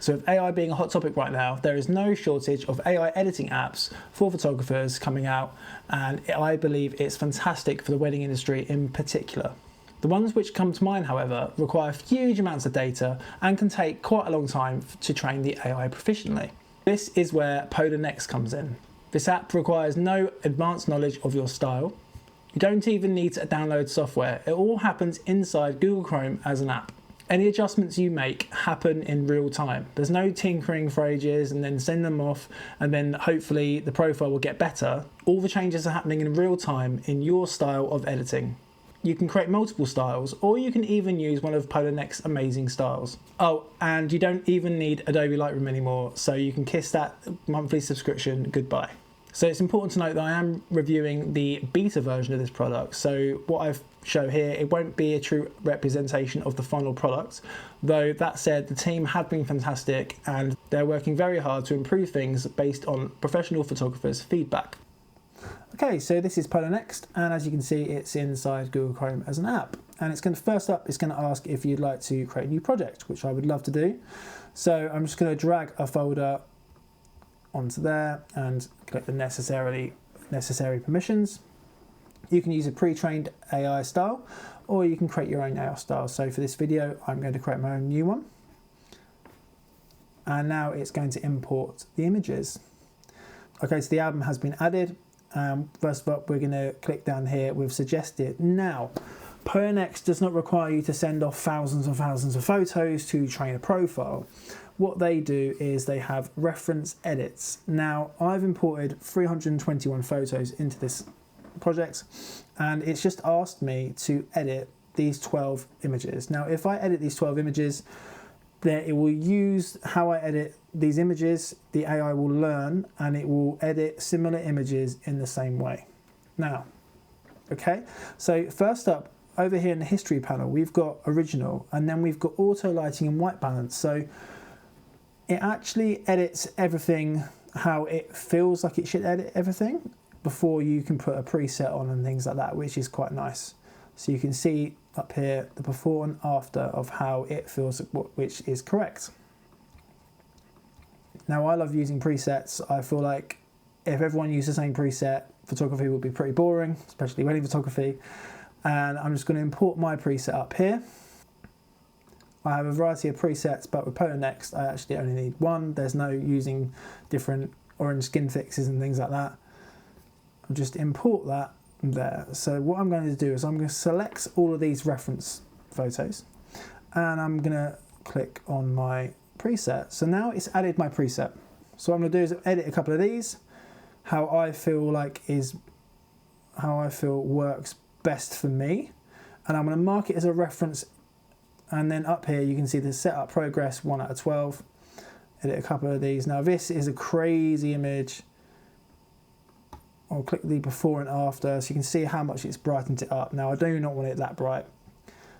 So with AI being a hot topic right now, there is no shortage of AI editing apps for photographers coming out, and I believe it's fantastic for the wedding industry in particular. The ones which come to mind, however, require huge amounts of data and can take quite a long time to train the AI proficiently. This is where Polarr comes in. This app requires no advanced knowledge of your style. You don't even need to download software. It all happens inside Google Chrome as an app. Any adjustments you make happen in real time. There's no tinkering for ages and then send them off and then hopefully the profile will get better. All the changes are happening in real time in your style of editing. You can create multiple styles, or you can even use one of Polarr's amazing styles. Oh, and you don't even need Adobe Lightroom anymore, so you can kiss that monthly subscription goodbye. So it's important to note that I am reviewing the beta version of this product. So what I've shown here, it won't be a true representation of the final product. Though that said, the team have been fantastic and they're working very hard to improve things based on professional photographers' feedback. Okay, so this is Polarr, and as you can see, it's inside Google Chrome as an app. And it's going to, first up, it's going to ask if you'd like to create a new project, which I would love to do. So I'm just going to drag a folder onto there and click the necessary permissions. You can use a pre-trained AI style, or you can create your own AI style. So for this video, I'm going to create my own new one. And now it's going to import the images. Okay, so the album has been added. First of all, we're going to click down here with suggested. Now, Polarr does not require you to send off thousands and thousands of photos to train a profile. What they do is they have reference edits. Now, I've imported 321 photos into this project, and it's just asked me to edit these 12 images. Now, if I edit these 12 images, then it will use how I edit these images, the AI will learn, and it will edit similar images in the same way. Now, okay, so first up, over here in the history panel, we've got original, and then we've got auto lighting and white balance. So it actually edits everything how it feels like it should edit everything before you can put a preset on and things like that, which is quite nice. So you can see up here the before and after of how it feels, which is correct. Now, I love using presets. I feel like if everyone used the same preset, photography would be pretty boring, especially wedding photography. And I'm just going to import my preset up here. I have a variety of presets, but with Polarr I actually only need one. There's no using different orange skin fixes and things like that. I'll just import that there. So what I'm going to do is I'm going to select all of these reference photos, and I'm going to click on my preset. So now it's added my preset. So what I'm going to do is edit a couple of these, how I feel works best for me, and I'm going to mark it as a reference. And then up here you can see the setup progress 1 out of 12. Edit a couple of these. Now this is a crazy image. I'll click the before and after so you can see how much it's brightened it up. Now I do not want it that bright.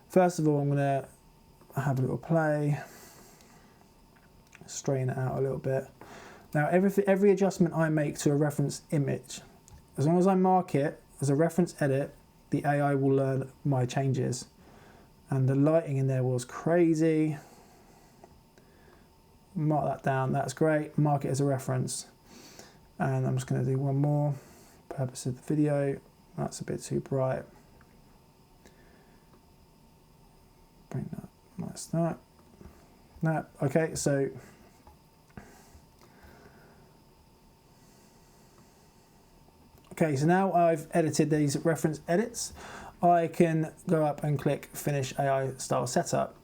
First of all, I'm going to have a little play, straighten it out a little bit. Now every adjustment I make to a reference image, as long as I mark it as a reference edit, the AI will learn my changes. And the lighting in there was crazy. Mark that down, that's great. Mark it as a reference. And I'm just going to do one more. Purpose of the video, that's a bit too bright. Bring that, that's that. That, okay, so now I've edited these reference edits. I can go up and click Finish AI Style Setup.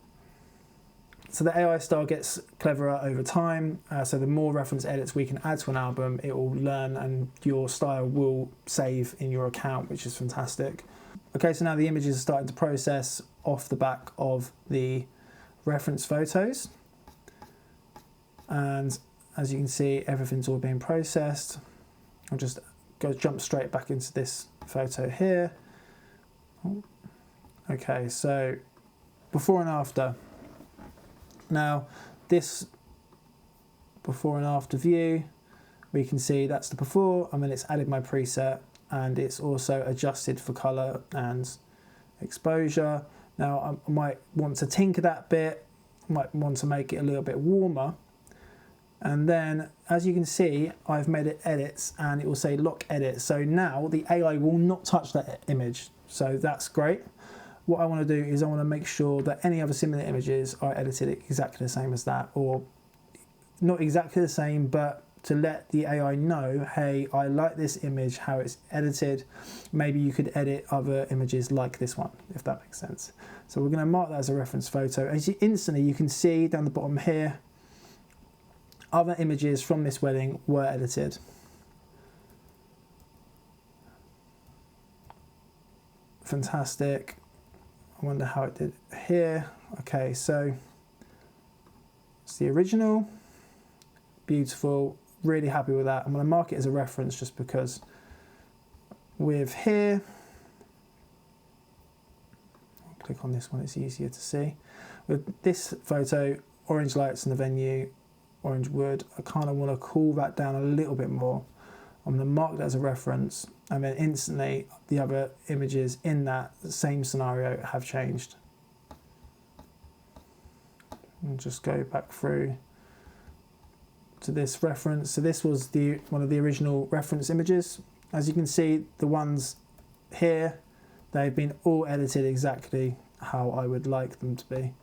So the AI style gets cleverer over time. So the more reference edits we can add to an album, it will learn and your style will save in your account, which is fantastic. Okay, so now the images are starting to process off the back of the reference photos. And as you can see, everything's all being processed. I'll just jump straight back into this photo here. Okay, so before and after. Now this before and after view, we can see that's the before, and then it's added my preset, and it's also adjusted for color and exposure. Now I might want to tinker that bit, might want to make it a little bit warmer, And then, as you can see, I've made it edits and it will say lock edit. So now the AI will not touch that image. So that's great. What I want to do is I want to make sure that any other similar images are edited exactly the same as that, or not exactly the same, but to let the AI know, hey, I like this image, how it's edited. Maybe you could edit other images like this one, if that makes sense. So we're going to mark that as a reference photo. As instantly you can see down the bottom here, other images from this wedding were edited. Fantastic. I wonder how it did here. Okay, so it's the original. Beautiful. Really happy with that. I'm going to mark it as a reference just because with here, I'll click on this one, it's easier to see. With this photo, orange lights in the venue, orange wood, I kind of want to cool that down a little bit more. I'm going to mark that as a reference, and then instantly the other images in that same scenario have changed. And just go back through to this reference. So this was one of the original reference images. As you can see, the ones here, they've been all edited exactly how I would like them to be.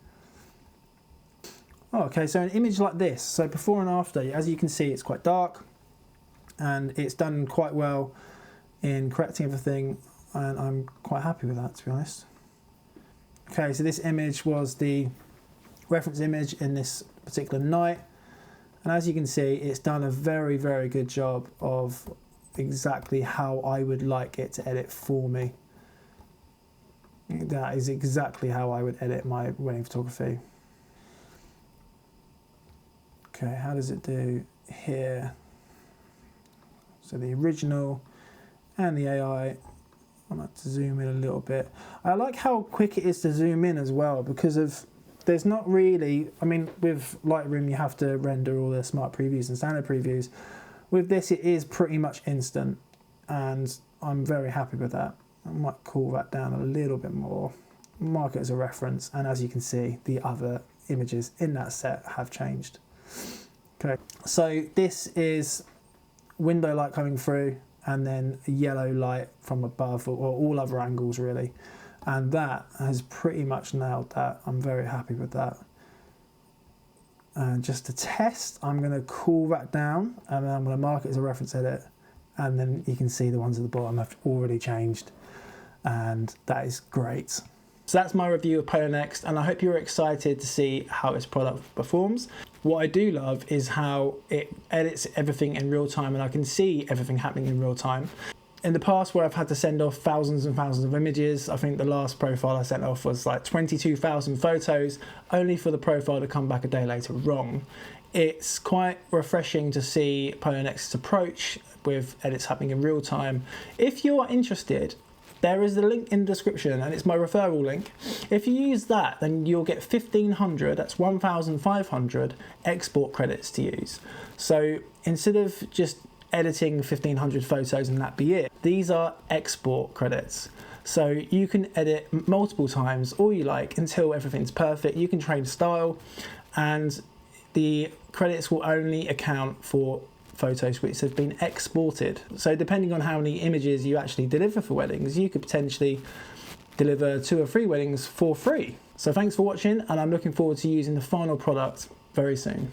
Okay, so an image like this, so before and after, as you can see, it's quite dark and it's done quite well in correcting everything, and I'm quite happy with that, to be honest. Okay, so this image was the reference image in this particular night, and as you can see, it's done a very, very good job of exactly how I would like it to edit for me. That is exactly how I would edit my wedding photography. Okay, how does it do here? So the original and the AI. I like to zoom in a little bit. I like how quick it is to zoom in as well, because of there's not really, I mean, with Lightroom you have to render all the smart previews and standard previews. With this it is pretty much instant, and I'm very happy with that. I might cool that down a little bit more, mark it as a reference, and as you can see, the other images in that set have changed. Okay, so this is window light coming through and then a yellow light from above, or all other angles really, and that has pretty much nailed that. I'm very happy with that. And just to test, I'm going to cool that down and then I'm going to mark it as a reference edit, and then you can see the ones at the bottom have already changed, and that is great. So that's my review of Polarr Next, and I hope you're excited to see how this product performs. What I do love is how it edits everything in real time, and I can see everything happening in real time. In the past, where I've had to send off thousands and thousands of images, I think the last profile I sent off was like 22,000 photos, only for the profile to come back a day later wrong. It's quite refreshing to see Polarr Next's approach with edits happening in real time. If you are interested, there is the link in the description, and it's my referral link. If you use that, then you'll get 1,500, that's 1,500 export credits to use. So instead of just editing 1,500 photos and that be it, these are export credits. So you can edit multiple times, all you like, until everything's perfect. You can trade style, and the credits will only account for photos which have been exported. So depending on how many images you actually deliver for weddings, you could potentially deliver 2 or 3 weddings for free. So thanks for watching, and I'm looking forward to using the final product very soon.